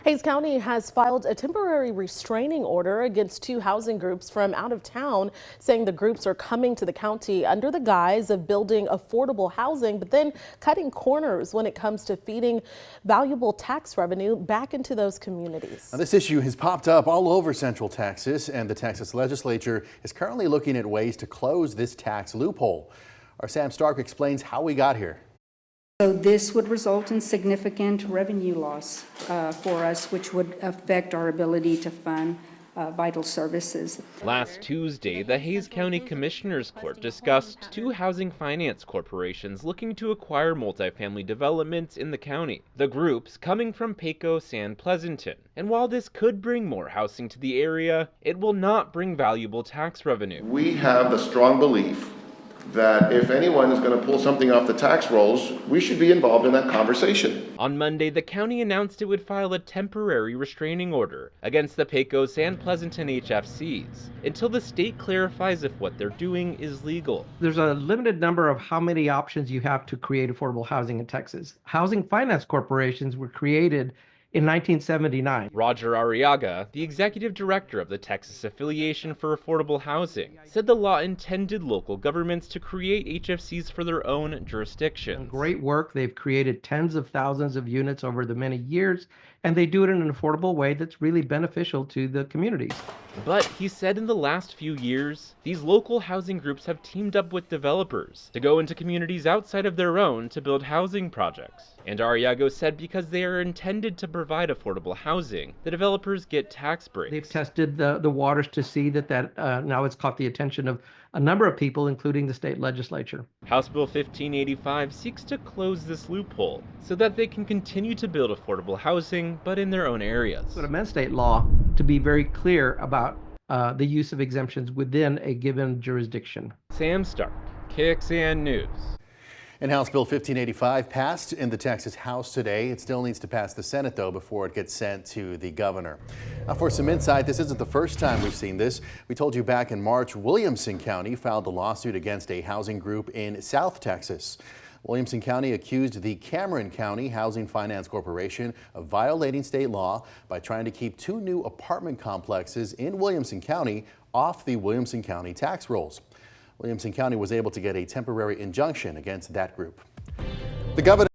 Hays County has filed a temporary restraining order against two housing groups from out of town, saying the groups are coming to the county under the guise of building affordable housing, but then cutting corners when it comes to feeding valuable tax revenue back into those communities. Now, this issue has popped up all over Central Texas, and the Texas legislature is currently looking at ways to close this tax loophole. Our Sam Stark explains how we got here. So this would result in significant revenue loss for us, which would affect our ability to fund vital services. Last Tuesday, the Hays County Commissioners Court discussed two housing finance corporations looking to acquire multifamily developments in the county. The groups coming from Pecos and Pleasanton. And while this could bring more housing to the area, it will not bring valuable tax revenue. We have the strong belief that if anyone is going to pull something off the tax rolls, we should be involved in that conversation. On Monday, the county announced it would file a temporary restraining order against the Pecos and Pleasanton HFCs until the state clarifies if what they're doing is legal. There's a limited number of how many options you have to create affordable housing in Texas. Housing finance corporations were created in 1979. Roger Arriaga, the executive director of the Texas Affiliation for Affordable Housing, said the law intended local governments to create HFCs for their own jurisdictions. Great work. They've created tens of thousands of units over the many years, and they do it in an affordable way that's really beneficial to the communities. But he said in the last few years, these local housing groups have teamed up with developers to go into communities outside of their own to build housing projects. And Arriaga said because they are intended to provide affordable housing, the developers get tax breaks. They've tested the waters to see that now it's caught the attention of a number of people, including the state legislature. House Bill 1585 seeks to close this loophole so that they can continue to build affordable housing, but in their own areas. It would amend state law to be very clear about the use of exemptions within a given jurisdiction. Sam Stark, KXAN News. And House Bill 1585 passed in the Texas House today. It still needs to pass the Senate, though, before it gets sent to the governor. Now, for some insight, this isn't the first time we've seen this. We told you back in March, Williamson County filed a lawsuit against a housing group in South Texas. Williamson County accused the Cameron County Housing Finance Corporation of violating state law by trying to keep two new apartment complexes in Williamson County off the Williamson County tax rolls. Williamson County was able to get a temporary injunction against that group. The governor